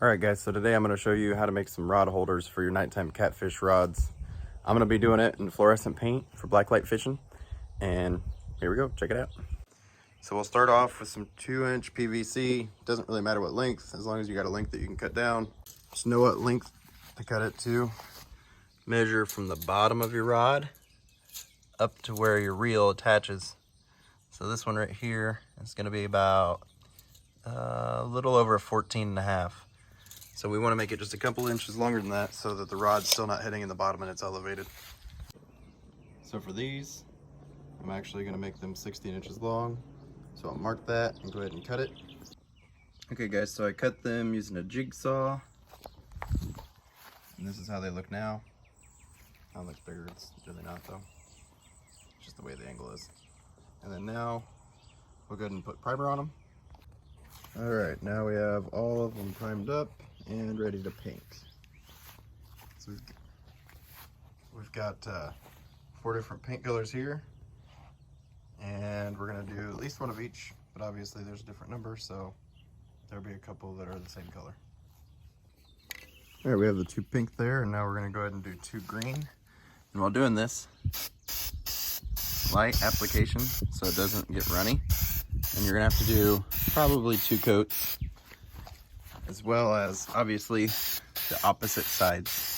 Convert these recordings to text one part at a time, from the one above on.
Alright guys, so today I'm going to show you how to make some rod holders for your nighttime catfish rods. I'm going to be doing it in fluorescent paint for blacklight fishing, and here we go, check it out. So we'll start off with some 2-inch PVC. Doesn't really matter what length, as long as you got a length that you can cut down. Just know what length to cut it to. Measure from the bottom of your rod up to where your reel attaches. So this one right here is going to be about a little over 14.5. So we want to make it just a couple inches longer than that so that the rod's still not hitting in the bottom and it's elevated. So for these, I'm actually going to make them 16 inches long. So I'll mark that and go ahead and cut it. Okay guys, so I cut them using a jigsaw. And this is how they look now. That looks bigger, it's really not though. It's just the way the angle is. And then now, we'll go ahead and put primer on them. Alright, now we have all of them primed up and ready to paint. So we've got 4 different paint colors here, and we're going to do at least one of each, but obviously there's a different number, so there'll be a couple that are the same color. Alright, we have the 2 pink there, and now we're going to go ahead and do 2 green. And while doing this, light application so it doesn't get runny, and you're going to have to do probably 2 coats, as well as obviously the opposite sides.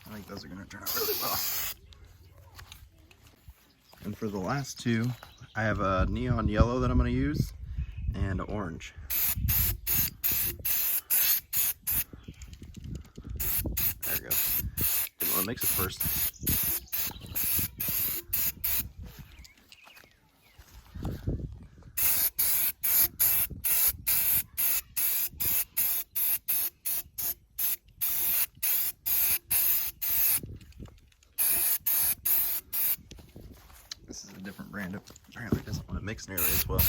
I think those are going to turn out really well. And for the last 2, I have a neon yellow that I'm going to use, and orange. There we go. Didn't want to mix it first. This is a different brand. It apparently doesn't want to mix nearly as well.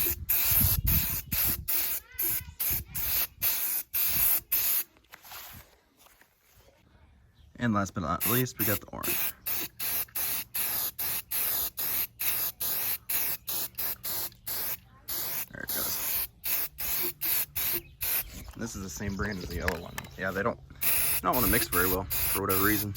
And last but not least, we got the orange. There it goes. This is the same brand as the yellow one. Yeah, they don't want to mix very well for whatever reason.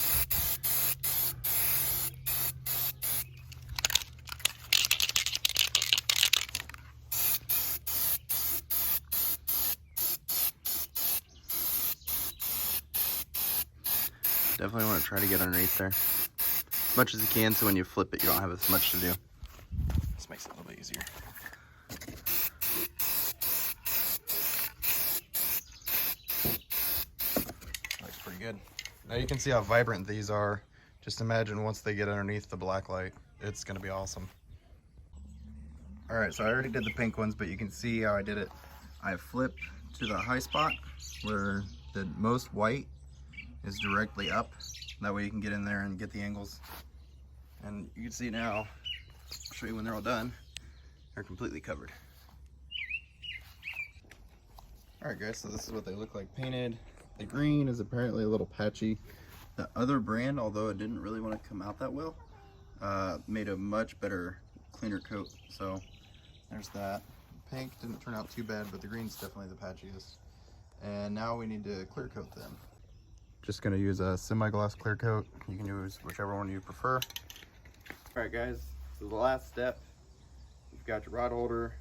Definitely want to try to get underneath there as much as you can, so when you flip it you don't have as much to do. This makes it a little bit easier. Looks pretty good. Now you can see how vibrant these are. Just imagine once they get underneath the black light, it's going to be awesome. Alright, so I already did the pink ones, but you can see how I did it. I flipped to the high spot where the most white is directly up. That way you can get in there and get the angles. And you can see now, I'll show you when they're all done, they're completely covered. Alright guys, so this is what they look like painted. The green is apparently a little patchy. The other brand, although it didn't really want to come out that well, made a much better, cleaner coat. So there's that. Pink didn't turn out too bad, but the green's definitely the patchiest. And now we need to clear coat them. Just going to use a semi-gloss clear coat. You can use whichever one you prefer. Alright guys, so the last step, you've got your rod holder,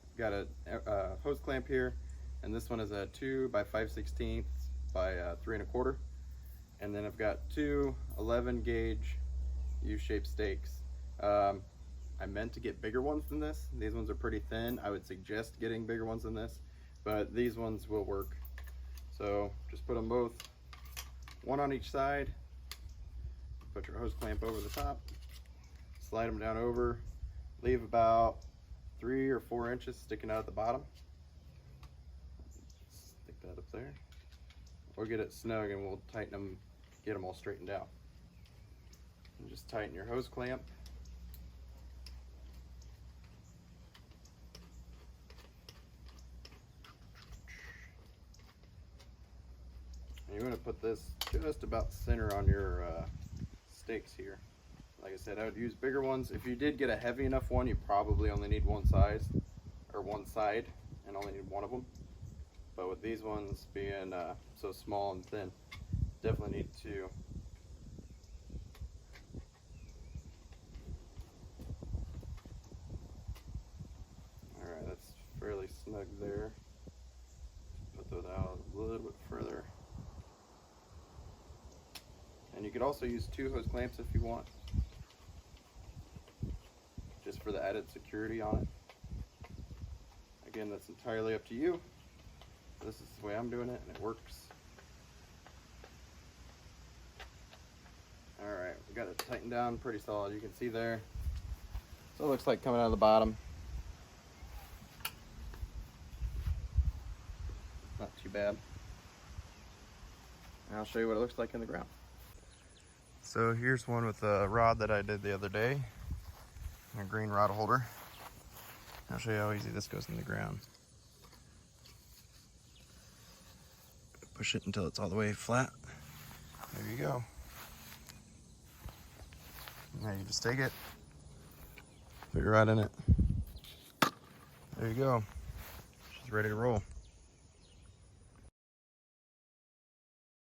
you've got a hose clamp here, and this one is a 2 by 5/16 by 3 1/4. And then I've got 2 11 gauge U-shaped stakes. I meant to get bigger ones than this. These ones are pretty thin. I would suggest getting bigger ones than this, but these ones will work. So just put them both, 1 on each side, put your hose clamp over the top, slide them down over, leave about 3 or 4 inches sticking out at the bottom. Stick that up there, or get it snug and we'll tighten them, get them all straightened out. And just tighten your hose clamp you want to put this just about center on your stakes here. Like I said, I would use bigger ones. If you did get a heavy enough one, you probably only need one side, and only need one of them. But with these ones being so small and thin, definitely need two. Alright, that's fairly snug there. Put those out a little bit further. And you could also use 2 hose clamps if you want, just for the added security on it. Again, that's entirely up to you. This is the way I'm doing it, and it works. Alright, we got it tightened down pretty solid. You can see there. So it looks like coming out of the bottom. Not too bad. And I'll show you what it looks like in the ground. So here's one with a rod that I did the other day. A green rod holder. I'll show you how easy this goes in the ground. Push it until it's all the way flat. There you go. Now you just take it, put your rod in it. There you go. She's ready to roll.